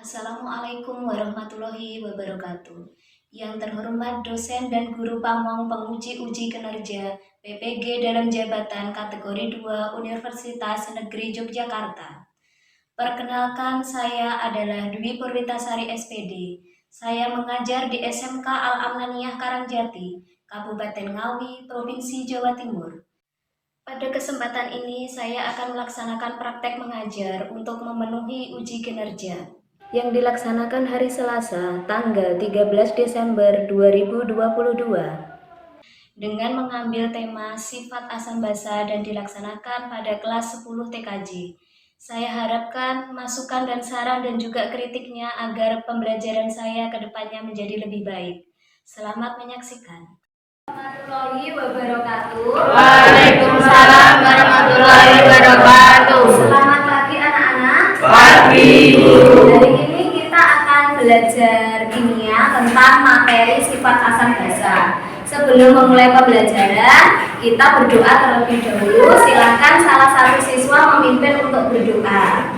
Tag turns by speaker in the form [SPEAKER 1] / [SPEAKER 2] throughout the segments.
[SPEAKER 1] Assalamualaikum warahmatullahi wabarakatuh. Yang terhormat dosen dan guru pamong penguji uji kinerja PPG dalam jabatan kategori 2 Universitas Negeri Yogyakarta. Perkenalkan, saya adalah Dwi Purwitasari SPD. Saya mengajar di SMK Al-Amnaniyah Karangjati, Kabupaten Ngawi, Provinsi Jawa Timur. Pada kesempatan ini, saya akan melaksanakan praktek mengajar untuk memenuhi uji kinerja yang dilaksanakan hari Selasa, tanggal 13 Desember 2022 dengan mengambil tema sifat asam basa dan dilaksanakan pada kelas 10 TKJ. Saya harapkan masukan dan saran dan juga kritiknya agar pembelajaran saya ke depannya menjadi lebih baik. Selamat menyaksikan. Warahmatullahi wabarakatuh.
[SPEAKER 2] Waalaikumsalam warahmatullahi wabarakatuh.
[SPEAKER 1] Selamat pagi anak-anak.
[SPEAKER 2] Pagi.
[SPEAKER 1] Hari ini kita akan belajar kimia tentang materi sifat asam basa. Sebelum memulai pembelajaran, kita berdoa terlebih dahulu. Silakan salah satu siswa memimpin untuk berdoa.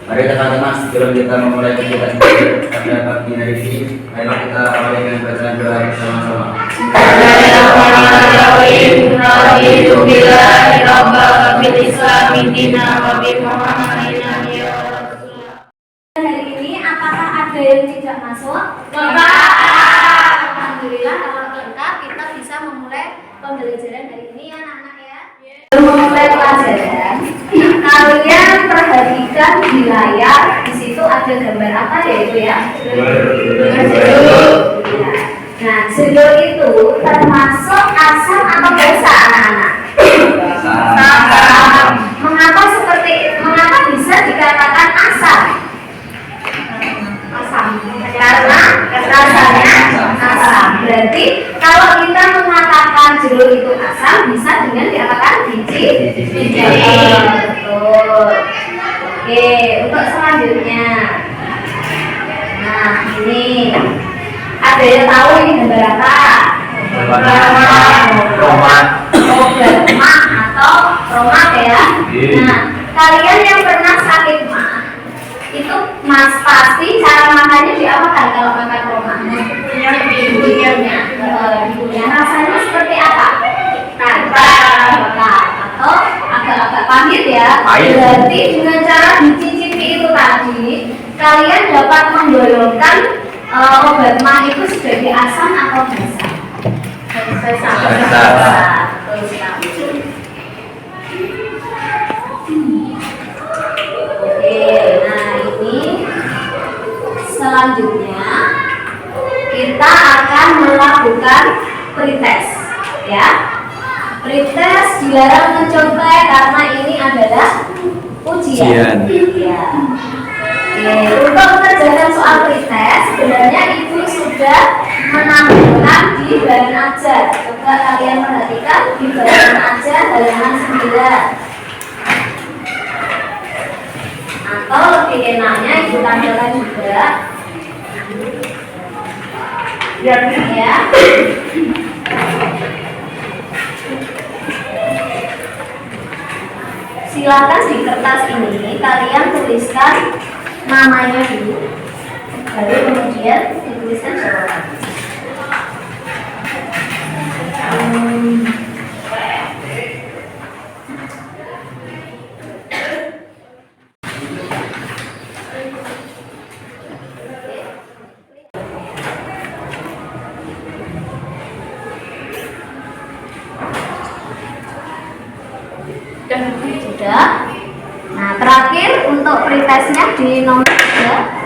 [SPEAKER 2] Mari teman-teman, sebelum kita memulai kegiatan pada pagi hari ini, ayo kita awali dengan bacaan doa bersama-sama. Bismillahirrahmanirrahim. Raditu billahi rabban bil islami dinan wa bi Muhammadin nabiyyan wa rasulah.
[SPEAKER 1] Hari ini apakah ada yang tidak masuk? Alhamdulillah, kalau lengkap kita bisa memulai pembelajaran hari ini ya anak-anak ya. Memulai pelajaran, kalian perhatikan di layar, di situ ada gambar apa ya itu ya? Jeruk. Nah, jeruk itu termasuk asam atau basa anak-anak? Asam. Mengapa bisa dikatakan asam? Asam. Karena rasanya asam. Berarti kalau kita mengatakan jeruk itu asam, bisa dengan dikatakan biji. Betul. Oke, untuk selanjutnya. Nah, ini ada yang tahu ini gambar apa? Obat mah atau romak ya. Nah, kalian yang pernah sakit mah, itu mas pasti cara makannya diapakan kalau makan romak? Dikunyah. Rasanya seperti apa? Atau agak-agak pahit ya. Berarti dengan cara dicicipi itu tadi, kalian dapat menggolongkan obat mah itu sebagai asam atau basa? Basa. Oke, nah ini selanjutnya kita akan melakukan pretest ya. Pretest dilarang mencontek karena ini adalah ujian. Ya. Oke, untuk mengerjakan soal pretest sebenarnya ibu sudah menampilkan di bahan ajar. Coba kalian perhatikan di bahan ajar halaman 9. Atau lebih enaknya ibu tampilkan juga ya. Silakan di kertas ini kalian tuliskan namanya dulu, baru kemudian dituliskan jawaban. Sudah. Nah, terakhir untuk pretestnya di nomor 3.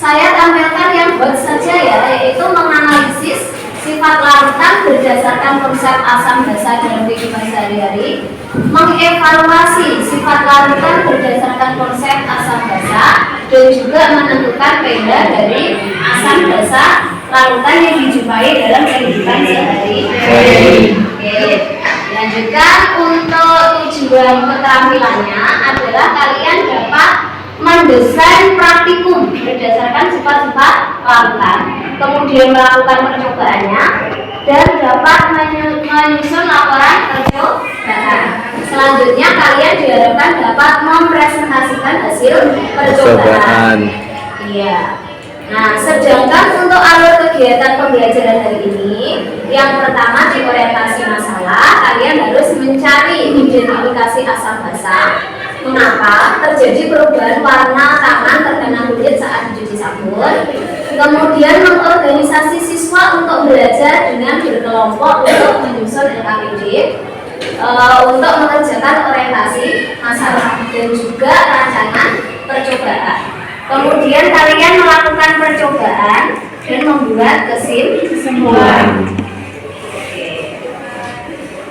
[SPEAKER 1] saya tampilkan yang buat saja ya, yaitu menganalisis sifat larutan berdasarkan konsep asam basa dalam kehidupan sehari-hari, mengevaluasi sifat larutan berdasarkan konsep asam basa, dan juga menentukan pH dari asam basa larutan yang dijumpai dalam kehidupan sehari-hari. Oke, lanjutkan. Untuk tujuan keterampilannya adalah kalian dapat mendesain praktikum berdasarkan sifat-sifat larutan, kemudian melakukan percobaannya, dan dapat menyusun laporan percobaan. Selanjutnya kalian diharapkan dapat mempresentasikan hasil percobaan. Iya. Nah, sedangkan untuk alur kegiatan pembelajaran hari ini, yang pertama di orientasi masalah, kalian harus mencari identifikasi asam basa. Mengapa terjadi perubahan warna tangan terkena kulit saat dicuci sabun? Kemudian mengorganisasi siswa untuk belajar dengan berkelompok untuk menyusun LKPD, untuk mengerjakan orientasi masalah, dan juga rancangan percobaan. Kemudian kalian melakukan percobaan dan membuat kesimpulan.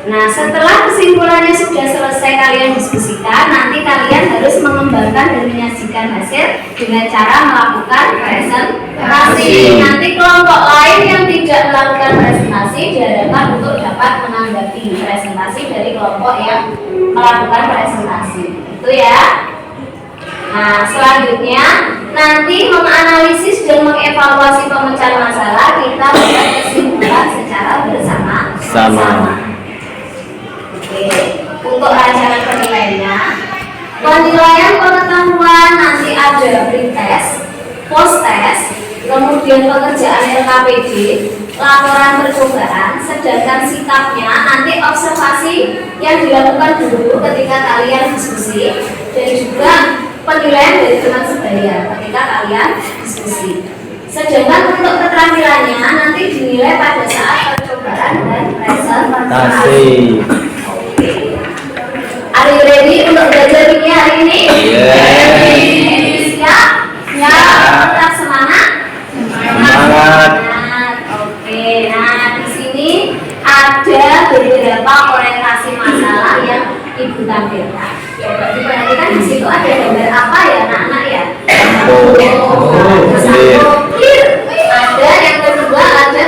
[SPEAKER 1] Nah, setelah kesimpulannya sudah selesai kalian diskusikan, nanti kalian harus mengembangkan dan menyajikan hasil dengan cara melakukan presentasi. Nanti kelompok lain yang tidak melakukan presentasi diharapkan untuk dapat menanggapi presentasi dari kelompok yang melakukan presentasi. Itu ya. Nah, selanjutnya nanti menganalisis dan mengevaluasi pemecahan masalah, kita membuat kesimpulan secara bersama-sama. Oke, untuk rancangan penilaiannya, penilaian pengetahuan nanti ada pretest, post test, kemudian pengerjaan LKPD, laporan percobaan, sedangkan sikapnya nanti observasi yang dilakukan dulu ketika kalian diskusi, dan juga penilaian dari teman sebaya ketika kalian diskusi. Sedangkan untuk keterampilannya nanti dinilai pada saat percobaan dan presentasi. Are you ready untuk belajar ini hari ini? Siap? Tetap semangat?
[SPEAKER 2] Semangat.
[SPEAKER 1] Oke, nah di sini ada beberapa orientasi masalah yang Ibu tampilkan. Coba diperhatikan, di situ ada gambar apa ya anak-anak ya? Ada yang kedua ada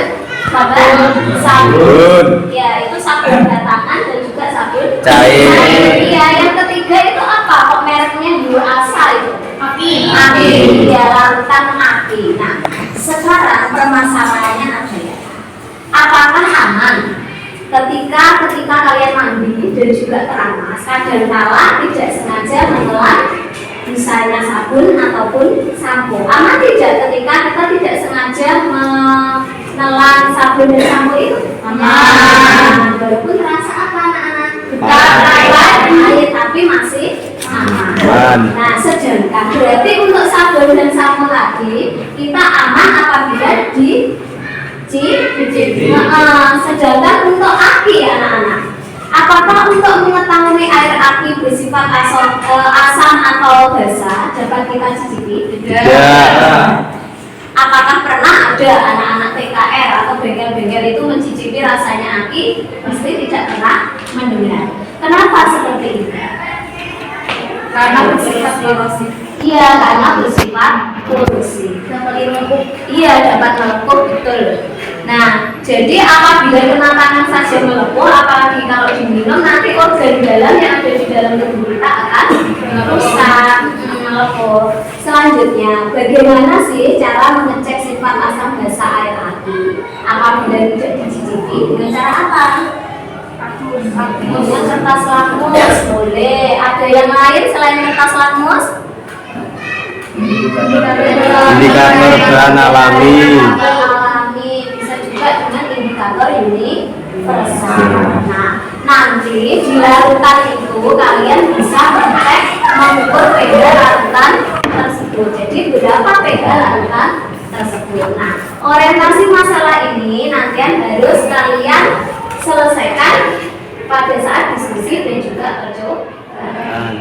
[SPEAKER 1] sabun. Ya, itu sabun batangan dan juga sabun cair. Iya, yang ketiga itu apa? Kok mereknya Yuasa itu? Aki. Ya, larutan aki. Nah, sekarang permasalahannya adalah apakah aman ketika kalian mandi dan juga keramas, kadangkala tidak sengaja menelan misalnya sabun ataupun sampo? Aman tidak ketika kita tidak sengaja menelan sabun dan sampo itu? Aman. Walaupun terasa apa anak-anak? Air, tapi masih aman. Nah, sedangkan berarti untuk sabun dan sampo tadi kita aman apabila sedangkan untuk aki anak-anak, apakah untuk mengetahui air aki bersifat asam atau basa dapat kita cicipi? Tidak. Apakah pernah ada anak-anak TKR atau bengkel-bengkel itu mencicipi rasanya aki? Pasti tidak pernah mendengar. Kenapa seperti itu? Karena bersifat korosif. Iya, karena bersifat korosif. Iya, dapat melepuh, betul. Nah, jadi apabila kena tangan saja melepuh, apalagi kalau diminum, nanti organ dalam yang ada di dalam tubuh kita akan rusak, melepuh. Selanjutnya, bagaimana sih cara mengecek sifat asam basa air aki? Apabila tidak dicicipi, dengan cara apa? Dengan kertas lakmus, boleh. Ada yang lain selain kertas lakmus?
[SPEAKER 2] Indikator bahan alami.
[SPEAKER 1] Bisa juga dengan indikator universal. Nah, nanti di larutan itu kalian bisa mengecek mengukur pH larutan tersebut. Jadi berapa pH larutan tersebut. Nah, orientasi masalah ini nanti harus kalian selesaikan pada saat diskusi dan juga percobaan.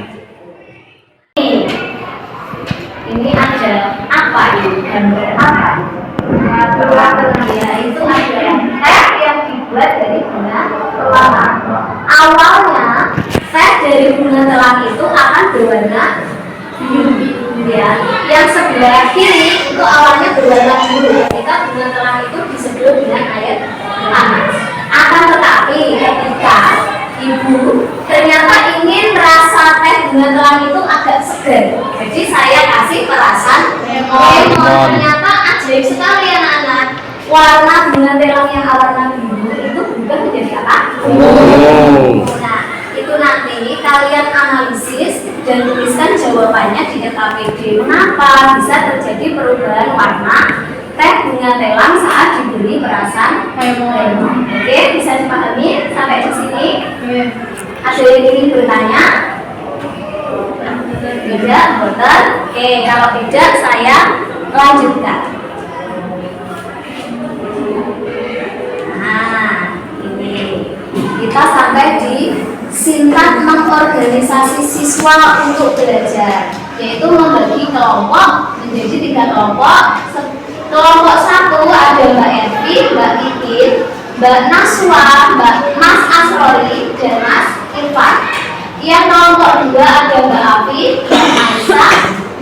[SPEAKER 1] Ini ada apa ini? apa? Ya, itu adalah teh yang dibuat dari bunga telang. Awalnya teh dari bunga telang itu akan berwarna biru, ya. Yang sebelah kiri itu awalnya berwarna biru ketika bunga telang itu disedot dengan air panas. Akan tetapi ketika ibu ternyata ingin rasa teh bunga telang itu agak segar, jadi saya kasih perasan lemon. Ternyata ajaib sekali anak-anak, warna bunga telang yang warna biru itu berubah menjadi apa? Nah, itu nanti kalian analisis dan tuliskan jawabannya di KPD. Kenapa bisa terjadi perubahan warna teh bunga telang saat diberi perasan lemon? Oke, bisa dipahami sampai di sini? Ada yang ingin bertanya? Tidak, betul. Oke, kalau tidak saya lanjutkan. Nah, ini kita sampai di singkat mengorganisasi siswa untuk belajar, yaitu membagi kelompok menjadi 3 kelompok. Kelompok 1 ada Mbak Evi, Mbak Titin, Mbak Naswa, Mbak Mas Asrori, dan Mas Irfan. Yang kelompok 2 ada Mbak Afi, Mbak Maisa,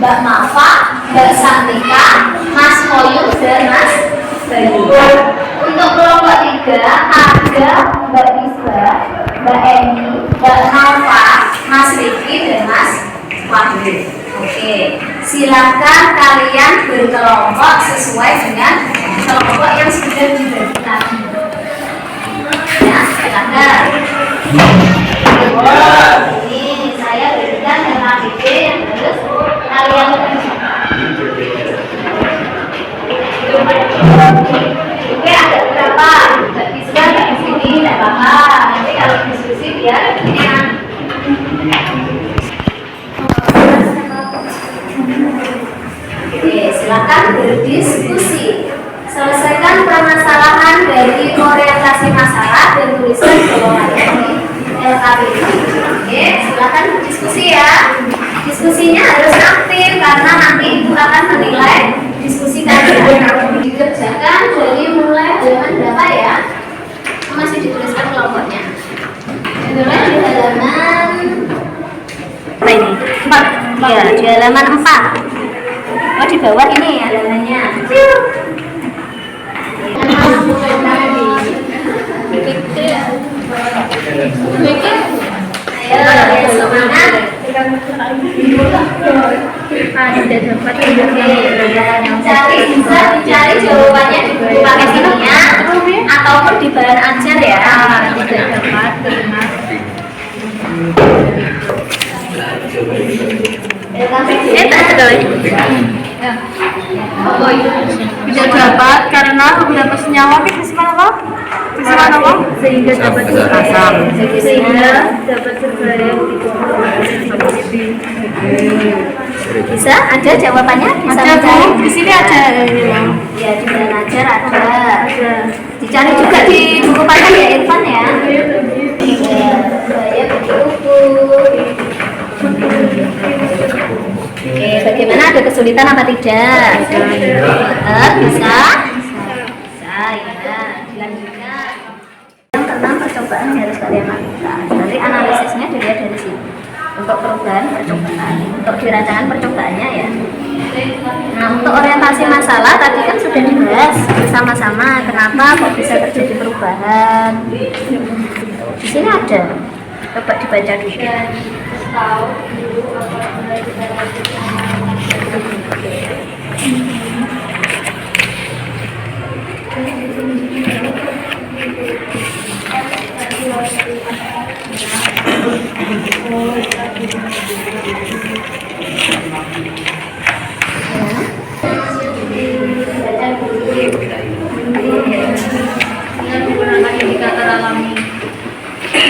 [SPEAKER 1] Mbak Mafa, Mbak Santika, Mas Moyu, dan Mas Bayu. Untuk kelompok 3 ada Mbak Isba, Mbak Eni, Mbak Nova, Mas Riki, dan Mas Wahyu. Oke, silakan kalian berkelompok sesuai dengan kelompok yang sudah dibagi tadi. Ya, silakan. Ini saya berikan KPD yang harus kalian kerjakan. Oke, ada berapa? Nggak bisa di sini, tidak apa-apa. Nanti kalau diskusi biar enak. Oke, silakan berdiskusi. Selesaikan permasalahan dari orientasi masalah dan tuliskan jawabannya di LKPD. Oke, silakan berdiskusi ya. Diskusinya harus aktif karena nanti ibu akan menilai diskusi kalian. Dikerjakan dari mulai halaman berapa ya? Masih dituliskan kelompoknya. Mulai di halaman apa ini? 4. Ya, di halaman 4. Oh, di bawah ini halamannya. Ayo, semangat. Cari, bisa dicari jawabannya di buku paket ini ya, ataupun di bahan ajar ya. Tidak dapat benar.
[SPEAKER 2] Tidak dapat karena beberapa senyawa apa? Sehingga dapat dirasam. Sehingga dapat terbayang
[SPEAKER 1] Bisa ada jawabannya? Bisa
[SPEAKER 2] ada
[SPEAKER 1] dicari?
[SPEAKER 2] Bu, di sini ada ini loh.
[SPEAKER 1] Ya, di bahan ajar ada. Dicari juga di buku paket ya Irfan ya. Saya buku. Oke, bagaimana, ada kesulitan apa tidak? Bisa? Bisa, ya. Dilanjutkan. Yang tentang percobaan harus kalian lakukan. Nanti analisisnya dilihat dari sini. Untuk perubahan percobaan, untuk dirancangan percobaannya ya. Nah, untuk orientasi masalah tadi kan sudah dibahas bersama-sama. Kenapa kok bisa terjadi perubahan? Di sini ada. Coba dibaca dulu.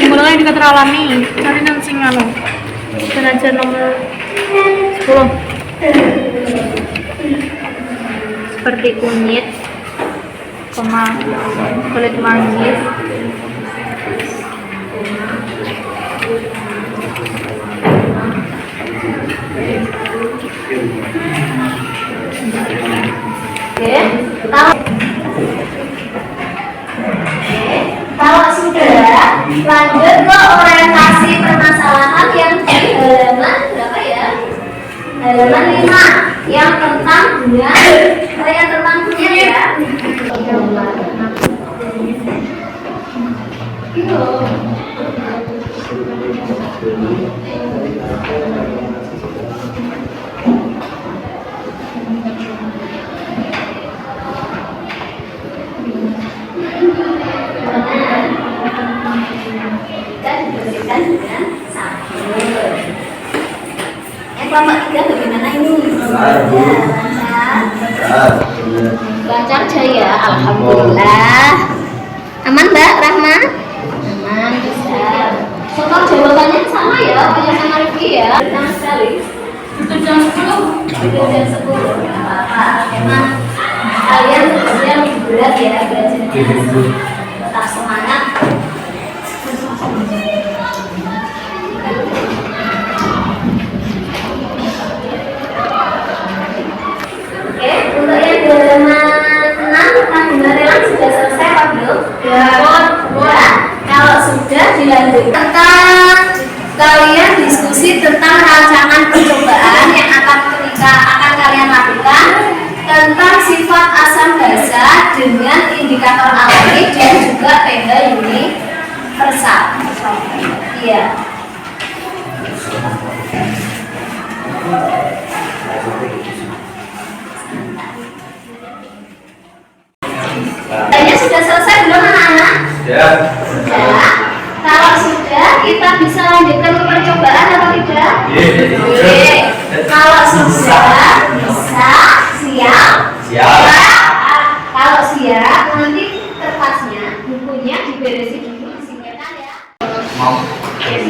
[SPEAKER 2] Menggunakan indikator alami. Cari nang sing anu. Belajar nomor 10. Seperti kunyit, kulit manggis,
[SPEAKER 1] Lancar jaya, alhamdulillah. Aman Mbak Rahma? Aman, bisa. Total jawabannya sama ya, kayak sama Rifki ya. Sama sekali. Itu jam 10. Itu jam 10. Nggak apa-apa. Emang kalian sebenarnya lebih berat ya belajarnya. Tetap semangat. Oke, untuk yang di halaman 6 kandungan relang sudah selesai Pak Bro? Ya. Kalau sudah dilanjut tentang kalian diskusi tentang rancangan percobaan yang akan kalian lakukan tentang sifat asam basa dengan indikator alami dan juga pH universal. Iya. Kayaknya sudah selesai belum anak-anak?
[SPEAKER 2] Ya.
[SPEAKER 1] Sudah. Kalau sudah, kita bisa lanjutkan ke percobaan atau tidak? Oke. Kalau sudah, bisa. Siap?
[SPEAKER 2] Siap.
[SPEAKER 1] Kalau siap, nanti kertasnya, bukunya diberesin dulu, disingkirkan ya.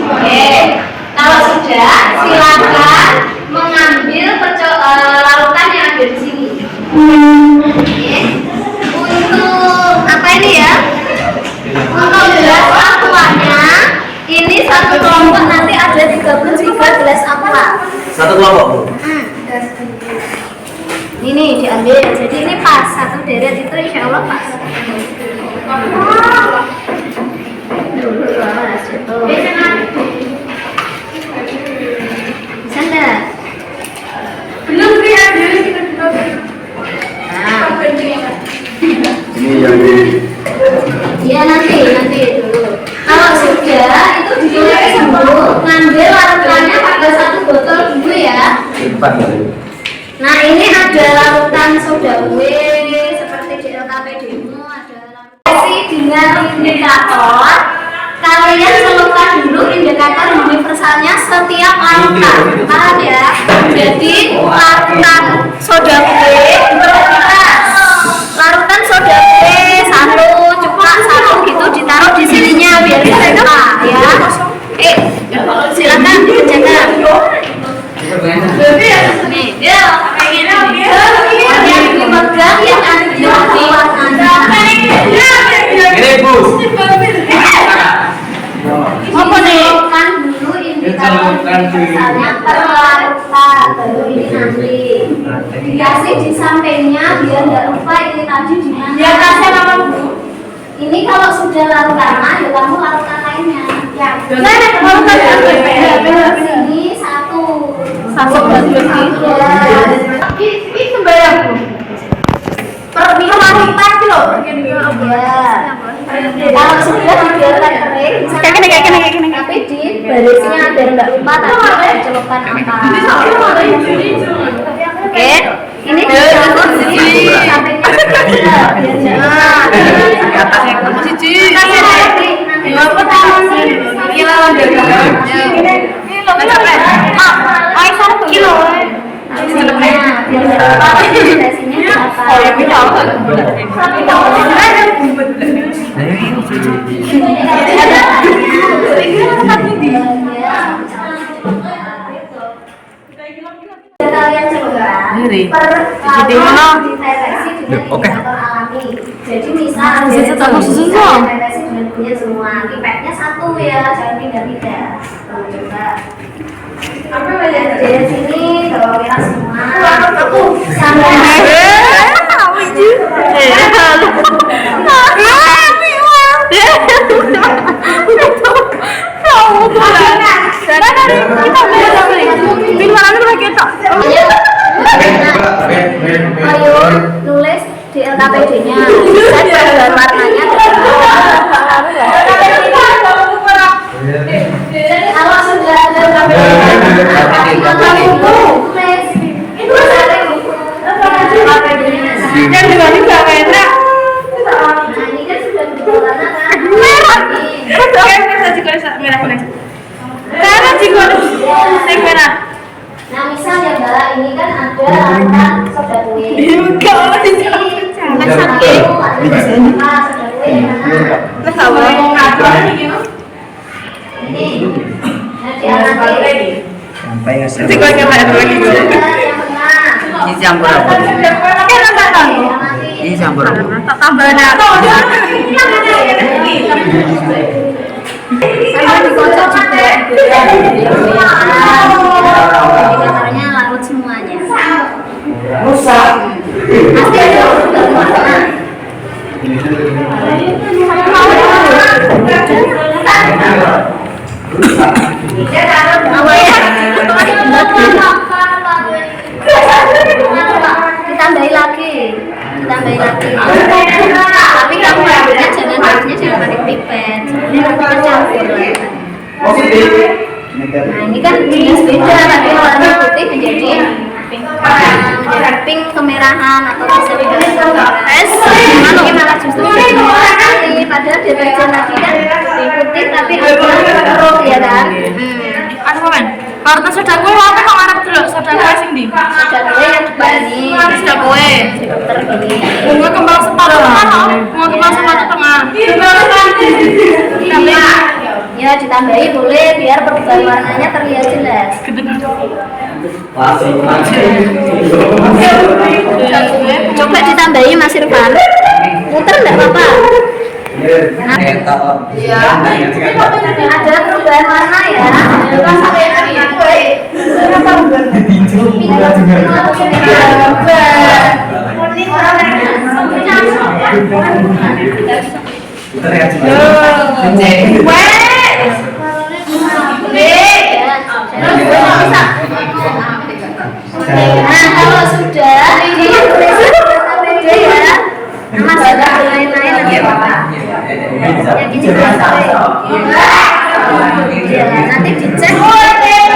[SPEAKER 1] Oke. Kalau sudah, silakan mengambil larutan yang ada di sini. Oke. Untuk apa ini ya? Untuk gelas aquanya, ini satu kelompok nanti ada 33 gelas aqua.
[SPEAKER 2] Satu kelompok, Bu.
[SPEAKER 1] Ini diambil, jadi ini pas satu deret itu insya Allah pas. Bisa enggak? Belum diambil.
[SPEAKER 2] Ini yang di
[SPEAKER 1] Iya nanti dulu. Kalau sudah itu ditulis dulu, ngambil larutannya pada satu botol dulu ya.
[SPEAKER 2] depan tadi.
[SPEAKER 1] Nah ini ada larutan soda kue seperti di LKPD-mu ada larutan dengan indikator. Kalian celupkan dulu indikator universalnya setiap larutan, paham ya? Jadi larutan soda kue diperhatikan. Larutan soda kue satu, coklat satu gitu ditaruh di sininya biar mereka ya. Silakan dikerjakan. Nih, dia yang dipegang yang ada di
[SPEAKER 2] Ini, Bu.
[SPEAKER 1] apa nih? Kan dulu indikator misalnya per larutan baru ini nanti dikasih di sampingnya biar nggak lupa ini tadi di mana. Ya kasih apa Bu? Ini kalau sudah larutan, ya kamu larutan lainnya. Ya. Larutan sini satu ini sembarang Bu. Per minggu 4 kilo. Kalau sudah dibiarkan kering, tapi di barisnya biar nggak lupa tadi dicelupkan apa. Oke, ini dicampur di sampingnya kalian coba
[SPEAKER 2] Oke.
[SPEAKER 1] jadi misal tetes dengan punya semua pipetnya satu ya, jangan pindah-pindah. Coba dari sini bawa merah semua ayo nulis di LKPD-nya dan warnanya kalau sudah ada LKPD-nya tulis itu ada buku LKPD-nya yang dibanding berapa ya? Nah ini kan sudah berwarna kan merah merah. Nah misal ya Mbak ini kan ada larutan soda kue.
[SPEAKER 3] Sampai ngasih.
[SPEAKER 2] Ini campur apa? Ini campur apa?
[SPEAKER 1] Sama dikocok juga. Caranya larut semuanya. Pasti ada warna. Ditambahi lagi. Tapi kamu harusnya jangan pakai pipet. Ini nanti kecampur. Nah ini kan jenis beda, tapi warna putih menjadi pink kemerahan atau bisa menjadi ini malah justru ini padahal deterjen tadi kan putih tapi agak keruh ya kan.
[SPEAKER 4] Anu men, karena soda kue apa kok ngarep delok soda kue sing ndi?
[SPEAKER 1] Soda kue yang depan ini
[SPEAKER 4] Soda kue.
[SPEAKER 1] si dokter gini.
[SPEAKER 4] Bunga kembang sepatu tengah. Bunga kembang sepatu tengah.
[SPEAKER 1] Ya ditambahi boleh biar perubahan warnanya terlihat jelas. Coba ditambahi Mas Irfan. Muter enggak apa-apa. Ada perubahan warna ya. Nah kalau sudah ini tulisan beda ya. Mas ada lain-lain nanti apa? Yang ini nanti dicek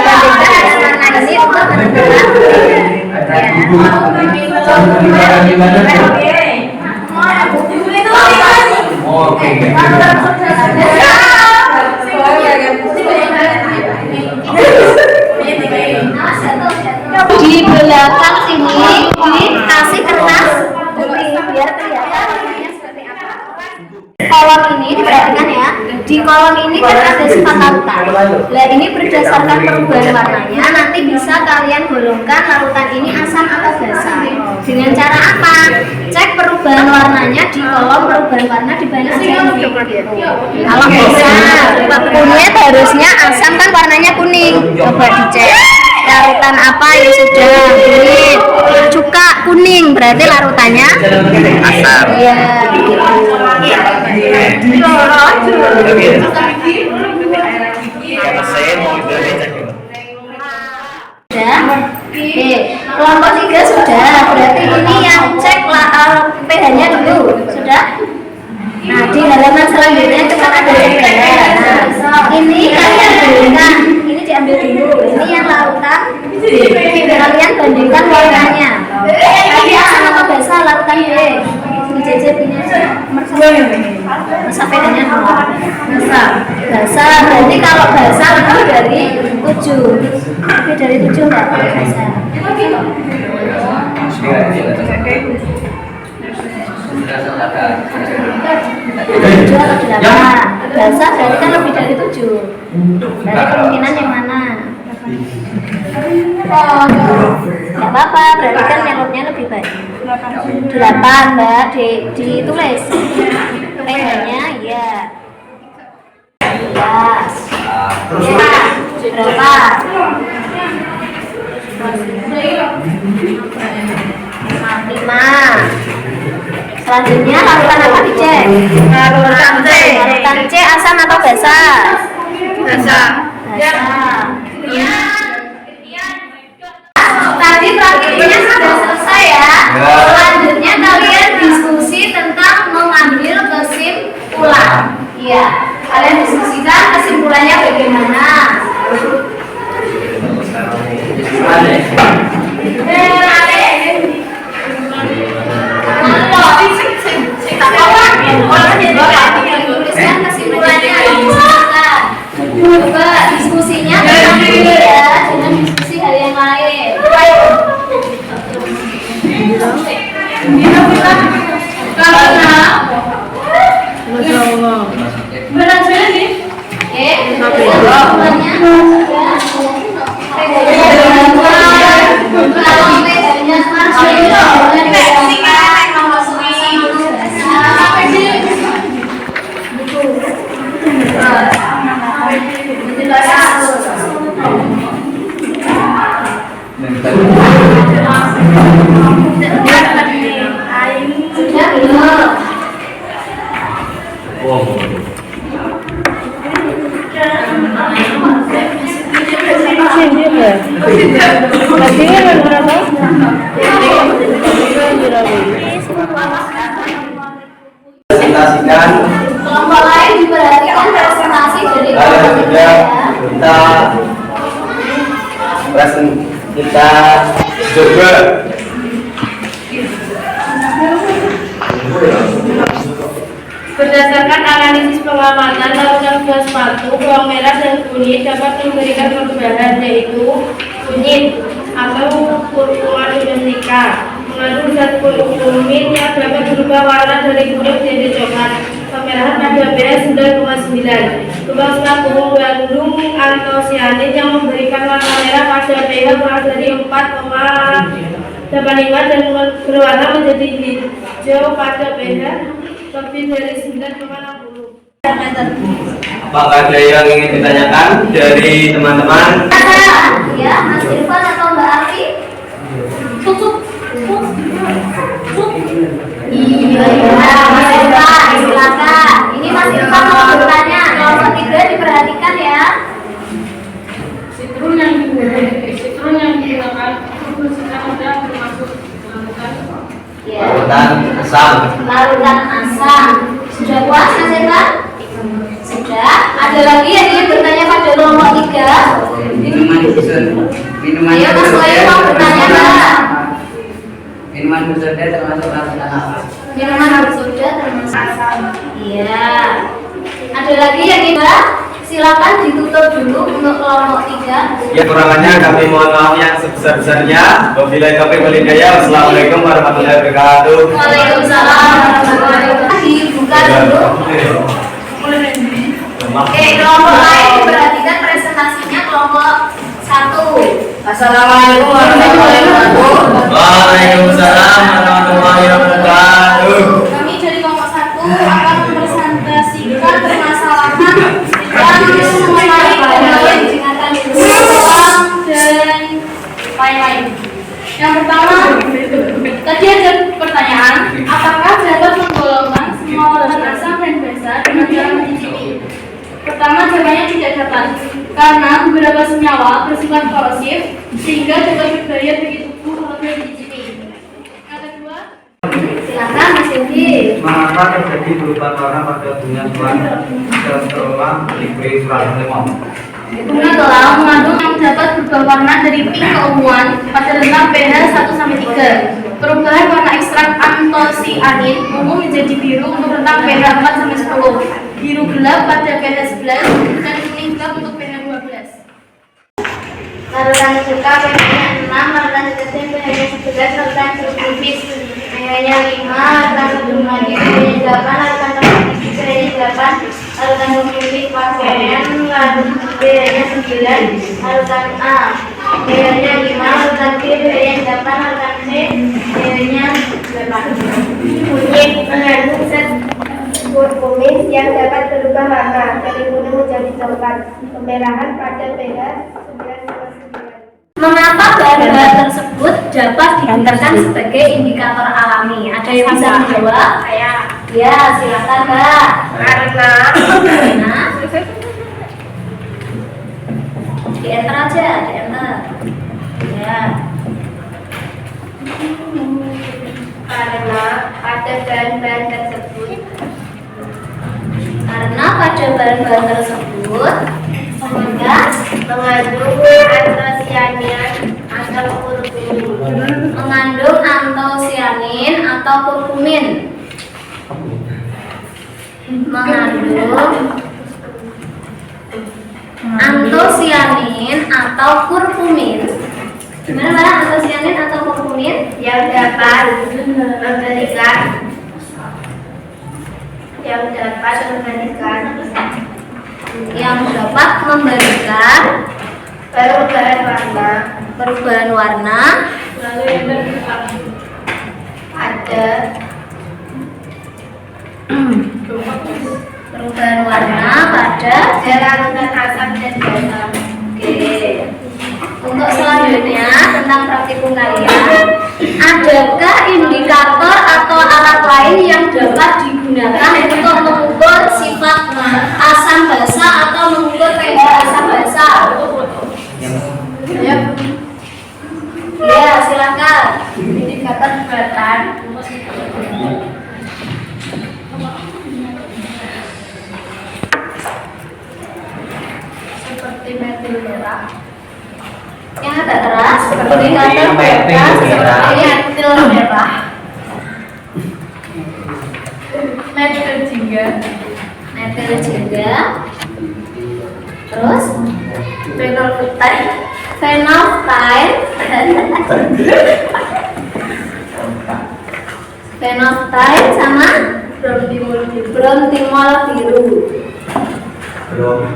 [SPEAKER 1] bandingkan ada warna ini untuk menentukan di belakang sini dikasih kertas putih biar kelihatan warnanya seperti apa. Kolom ini diperhatikan ya, di kolom ini kan ada sifat larutan. Nah ini berdasarkan perubahan warnanya nanti bisa kalian golongkan larutan ini asam atau basa. Dengan cara apa? Cek perubahan warnanya di kolom perubahan warna di balik aja ini. Kalau basa kunyit harusnya asam kan warnanya kuning. Coba dicek larutan apa yang sudah kunyit, cuka kuning berarti larutannya
[SPEAKER 2] Asam.
[SPEAKER 1] iya. Sudah. Oke, kelompok 3 sudah. Berarti ini yang cek pH-nya dulu. Sudah? Nah, di halaman selanjutnya itu kan ada pH. Nah, ini kalian bandingkan. Ini diambil dulu. Ini yang larutan. Kalian bandingkan warnanya. Tadi asam atau basa larutan B. Dijajah ini sampai dengan basa. Berarti kalau basa lebih dari 7. Lebih dari 7 enggak basa. Basa berarti kan lebih dari 7. Berarti kemungkinan yang mana? Enggak apa-apa, berarti kan nyalurnya lebih banyak. 8 Mbak, ditulis pH-nya ya. 11. Berapa? 5. Selanjutnya larutan apa dicek? Larutan C asam atau basa? Basa. Tadi praktiknya sudah selesai ya. Selanjutnya kalian diskusi tentang mengambil kesimpulan. Iya, kalian diskusikan kesimpulannya bagaimana. Tuliskan kesimpulannya. Coba diskusinya tentang ini ya, jangan diskusi hal yang lain.
[SPEAKER 2] Karena
[SPEAKER 4] Berat sekali nih.
[SPEAKER 3] Presentasikan.
[SPEAKER 1] Kelompok lain diperhatikan presentasi dari
[SPEAKER 3] Lalu
[SPEAKER 1] kelompok
[SPEAKER 3] juga kita coba
[SPEAKER 2] berdasarkan analisis pengamatan larutan buah sepatu, bawang merah dan kunyit dapat memberikan perubahan, yaitu kunyit atau kurkuma identika mengandung zat kurkumin yang dapat berubah warna dari kuning menjadi coklat. Kemerahan pada pH 9,9. Lubang sepatu mengandung antosianin yang memberikan warna merah pada pH kurang dari 4,85 dan berwarna menjadi hijau pada pH lebih dari 9,60.
[SPEAKER 3] apakah ada yang ingin ditanyakan dari teman-teman?
[SPEAKER 1] ya Mas Irfan atau Mbak Afi? Iya, Mas Irfan, silakan. Ini Mas Irfan mau bertanya. Kelompok 3 diperhatikan ya.
[SPEAKER 2] Sitrum yang digunakan untuk bersedia termasuk larutan
[SPEAKER 1] Ya.
[SPEAKER 3] Larutan asam.
[SPEAKER 1] Larutan asam. Sudah puas Mas Irfan? Sudah. Ada lagi yang ingin bertanya pada kelompok 3? Ayo Mas Wahyu mau bertanya Mbak.
[SPEAKER 5] Minuman bersoda termasuk larutan apa?
[SPEAKER 1] Minuman bersoda termasuk asam. Iya. Ada lagi yang ingin Mbak? Silakan ditutup dulu untuk kelompok 3.
[SPEAKER 3] Ya, kurangannya kami mohon maaf yang sebesar-besarnya. Wabillahi taufiq wal hidayah. Wassalamualaikum warahmatullahi wabarakatuh.
[SPEAKER 1] Waalaikumsalam warahmatullahi wabarakatuh. Dibuka dulu. Oke, kelompok lain diperhatikan presentasinya kelompok 1.
[SPEAKER 2] Assalamualaikum warahmatullahi wabarakatuh.
[SPEAKER 3] Waalaikumsalam warahmatullahi wabarakatuh.
[SPEAKER 1] Kami dari kelompok 1 akan mempresentasikan permasalahan yang mengenai pembagian jingatan uang dan lain-lain. Yang pertama, tadi ada pertanyaan, apakah dapat menggolongkan semua larutan asam dan basa dengan cara mencicipi? Pertama, jawabannya tidak dapat, karena beberapa senyawa bersifat korosif sehingga dapat berbahaya bagi tubuh kalau dicicipi. Yang kedua, silakan Mas Yudi.
[SPEAKER 5] Mengapa terjadi perubahan warna pada bunga tuan setelah diberi surat lemon?
[SPEAKER 1] Bunga telah mengandung yang dapat berubah warna dari pink ke unguan pada rentang pH 1-3. Perubahan warna ekstrak antosianin umum menjadi biru untuk rentang pH 4-10, biru gelap pada pH 11, dan kuning gelap untuk pH 12. Larutan suka pH-nya 6, larutan tetesin pH-nya 11, larutan jeruk nipis pH-nya 5, larutan sebelum lagi pH-nya 8, larutan tengah tipis pH-nya 8, larutan jeruk nipis pakaian larutan pH-nya 9, larutan A pH-nya 5, larutan B pH-nya 8, larutan C pH-nya 8.
[SPEAKER 6] Kunyit mengandung zat kurkumin yang dapat berubah warna dari kuning menjadi coklat. Kemerahan pada pH 9,9.
[SPEAKER 1] Mengapa bahan-bahan tersebut dapat digunakan sebagai indikator alami? Ada yang bisa menjawab? Ya, silakan Mbak. Karena di enter aja, di enter. Ya.
[SPEAKER 6] Karena pada bahan-bahan tersebut
[SPEAKER 1] Karena pada bahan-bahan tersebut
[SPEAKER 6] mengandung antosianin atau kurkumin.
[SPEAKER 1] mengandung antosianin atau kurkumin. Mengandung antosianin atau kurkumin. Gimana Mbak? Antosianin atau kurkumin?
[SPEAKER 6] Yang dapat memberikan
[SPEAKER 1] perubahan warna
[SPEAKER 6] ada
[SPEAKER 1] perubahan warna pada
[SPEAKER 6] larutan asam dan basa.
[SPEAKER 1] Oke. Untuk selanjutnya tentang praktikum kalian, adakah indikator atau alat lain yang dapat digunakan untuk mengukur sifat asam basa atau mengukur pH asam basa? Ya, silakan.
[SPEAKER 6] Indikator buatan seperti metil merah.
[SPEAKER 1] Yang agak keras
[SPEAKER 3] Seperti
[SPEAKER 1] indikator
[SPEAKER 3] metil
[SPEAKER 1] beta
[SPEAKER 3] merah.
[SPEAKER 1] seperti metil merah.
[SPEAKER 6] Metil jingga,
[SPEAKER 1] Metil juga. Terus
[SPEAKER 6] fenolfthalein,
[SPEAKER 1] fenolfthalein sama
[SPEAKER 6] bromtimol
[SPEAKER 1] bromtimol biru.
[SPEAKER 3] Belum.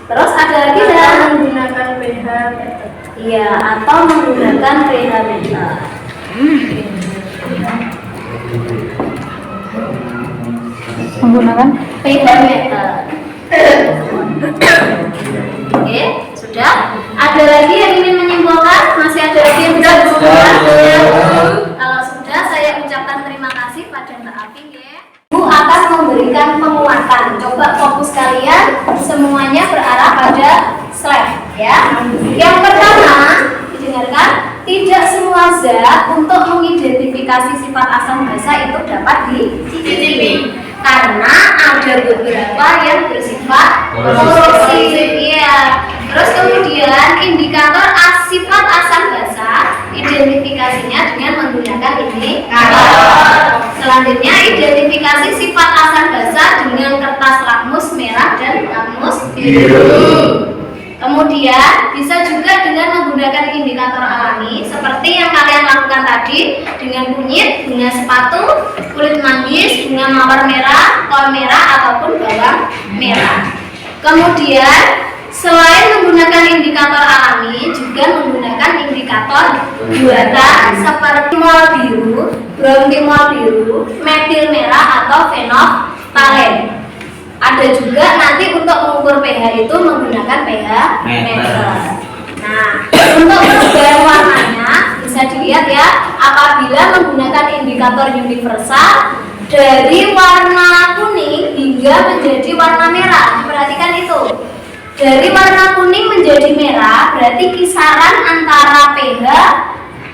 [SPEAKER 1] Terus ada lagi nggak?
[SPEAKER 6] menggunakan pH meter.
[SPEAKER 1] Iya, atau menggunakan pH meter.
[SPEAKER 4] Menggunakan
[SPEAKER 1] pH meter. Oke, sudah. Ada lagi yang ingin menyimpulkan? Masih ada lagi yang bisa menyimpulkan? Kalau sudah, saya ucapkan terima kasih pada Mbak Afing ya. Bu akan memberikan penguatan. Coba fokus kalian semuanya berarah pada slide ya. Yang pertama, didengarkan, tidak semua zat untuk mengidentifikasi sifat asam basa itu dapat dicicipi. Karena ada beberapa yang bersifat korosif. Iya. Terus kemudian indikator sifat asam basa identifikasinya dengan menggunakan indikator. Selanjutnya identifikasi sifat asam basa dengan kertas lakmus merah dan lakmus biru. Kemudian bisa juga dengan menggunakan indikator alami seperti yang kalian lakukan tadi dengan kunyit, bunga sepatu, kulit manggis, bunga mawar merah, kol merah ataupun bawang merah. Kemudian selain menggunakan indikator alami juga menggunakan indikator buatan seperti mol biru, bromtimol biru, metil merah atau fenolfthalein. Ada juga nanti untuk mengukur pH itu menggunakan pH meter. Nah, untuk perubahan warnanya bisa dilihat ya, apabila menggunakan indikator universal dari warna kuning hingga menjadi warna merah. Perhatikan itu. Dari warna kuning menjadi merah berarti kisaran antara pH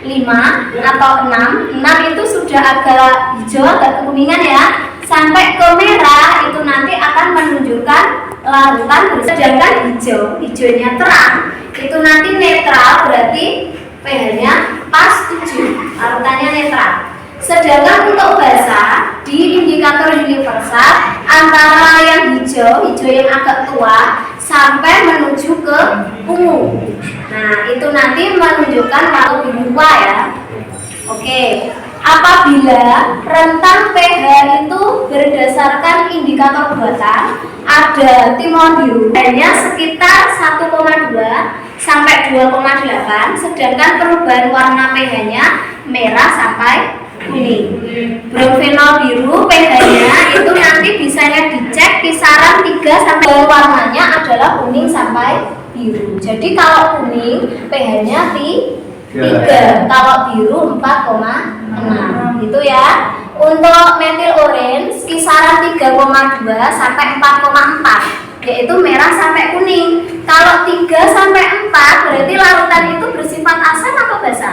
[SPEAKER 1] 5 atau 6 itu sudah agak hijau, agak kekuningan ya, sampai ke merah itu nanti akan menunjukkan larutan sedangkan hijaunya terang itu nanti netral, berarti pH-nya pas 7, larutannya netral. Sedangkan untuk basa di indikator universal antara yang hijau yang agak tua sampai menuju ke ungu. Nah, itu nanti menunjukkan lalu biru tua ya. Oke. Apabila rentang pH itu berdasarkan indikator buatan ada timon biru hanya sekitar 1,2 sampai 2,8, sedangkan perubahan warna pH-nya merah sampai kuning. Bromfenol biru pH-nya itu nanti bisanya dicek kisaran 3 sampai warnanya adalah kuning sampai biru. Jadi kalau kuning pH-nya 3, kalau biru 4,6 gitu ya. Untuk metil orange kisaran 3,2 sampai 4,4 yaitu merah sampai kuning. Kalau 3 sampai 4 berarti larutan itu bersifat asam atau basa?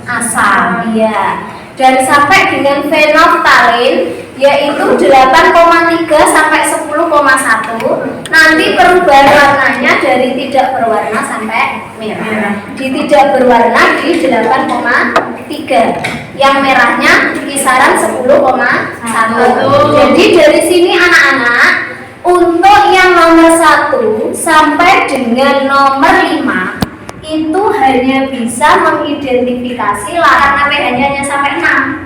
[SPEAKER 1] Asam, iya. Dan sampai dengan fenolfthalein yaitu 8,3 sampai 10,1 nanti perubahan warnanya dari tidak berwarna sampai merah. Di tidak berwarna di 8,3, yang merahnya kisaran 10,1. Jadi dari sini anak-anak, untuk yang nomor 1 sampai dengan nomor 5 itu hanya bisa mengidentifikasi karena pH-nya hanya sampai 6.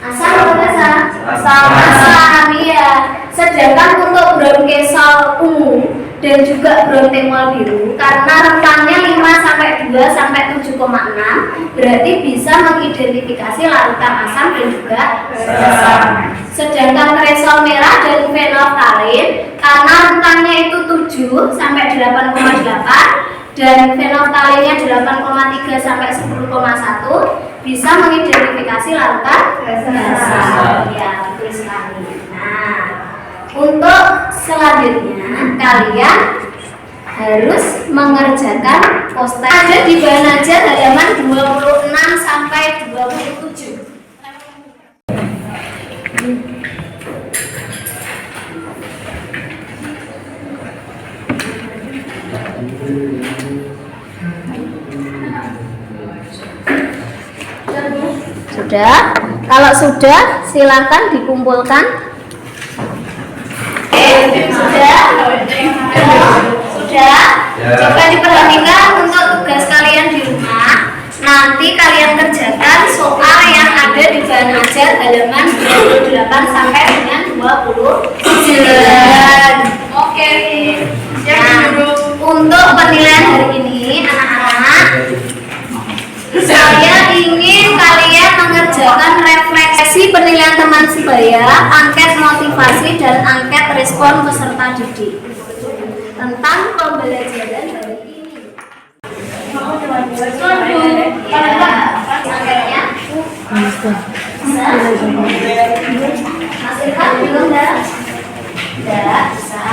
[SPEAKER 1] Asam atau basa? Asam, iya. Sedangkan untuk bronkesol ungu dan juga brontemol biru karena rentannya 5 sampai 2 sampai 7,6 berarti bisa mengidentifikasi larutan asam dan juga basa. Sedangkan kresol merah dan fenolftalin karena rentannya itu 7 sampai 8,8 dan fenolftalinnya 8,3 sampai 10,1 bisa mengidentifikasi larutan basa. Ya, betul sekali. Nah, untuk selanjutnya kalian harus mengerjakan poster. Ada di bahan ajar halaman 26 sampai 27. Sudah? Kalau sudah, silakan dikumpulkan. Sudah? Sudah? Coba diperhatikan untuk tugas kalian di rumah. Nanti kalian kerjakan soal yang ada di bahan ajar halaman 28 sampai dengan 29. Oke. Nah, untuk penilaian hari ini, anak-anak, saya ingin kalian mengerjakan refleksi penilaian teman sebaya, angket motivasi, dan angket respon peserta didik tentang pembelajaran hari ini. Angketnya masih kan belum dah? Tidak bisa.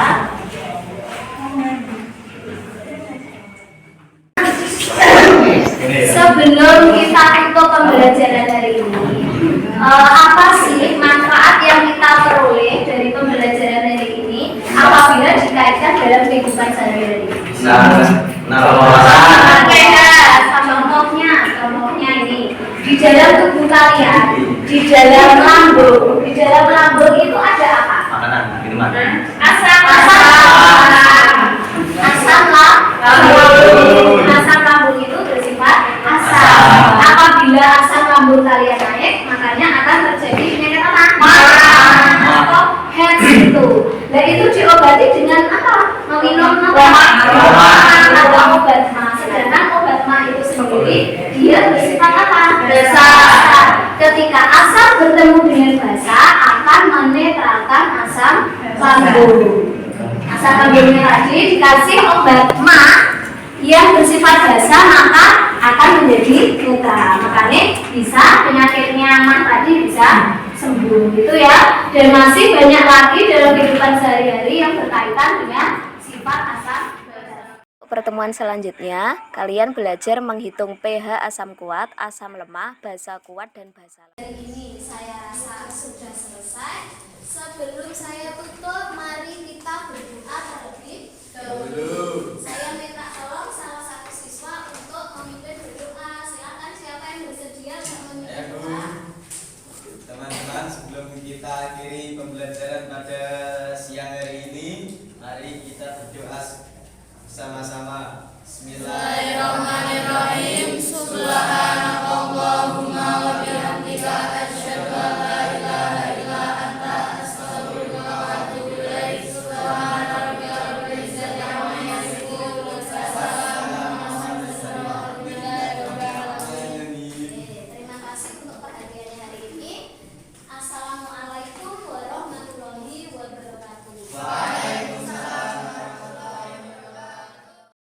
[SPEAKER 1] Sebelum kita tutup pembelajaran hari ini, apa sih manfaat yang kita peroleh dari pembelajaran hari ini apabila dikaitkan dalam kehidupan sehari-hari? Contohnya ini di dalam tubuh kalian, di dalam lambung itu ada apa?
[SPEAKER 3] Makanan, minuman.
[SPEAKER 1] Asam lambung itu bersifat asam. Apabila asam lambung kalian naik, makanya akan terjadi penyakit apa? Atau head itu. Nah itu diobati dengan apa? Meminum obat mah. Sedangkan obat mah itu sendiri dia bersifat apa? Basa. Ketika asam bertemu dengan basa akan menetralkan asam lambung. Asam lambungnya tadi dikasih obat mah yang bersifat basa maka akan menjadi netral. Makanya bisa penyakitnya mah tadi bisa sembuh gitu ya. Dan masih banyak lagi dalam kehidupan sehari-hari yang berkaitan dengan sifat asam. Pertemuan selanjutnya, kalian belajar menghitung pH asam kuat, asam lemah, basa kuat, dan basa lemah. Ini saya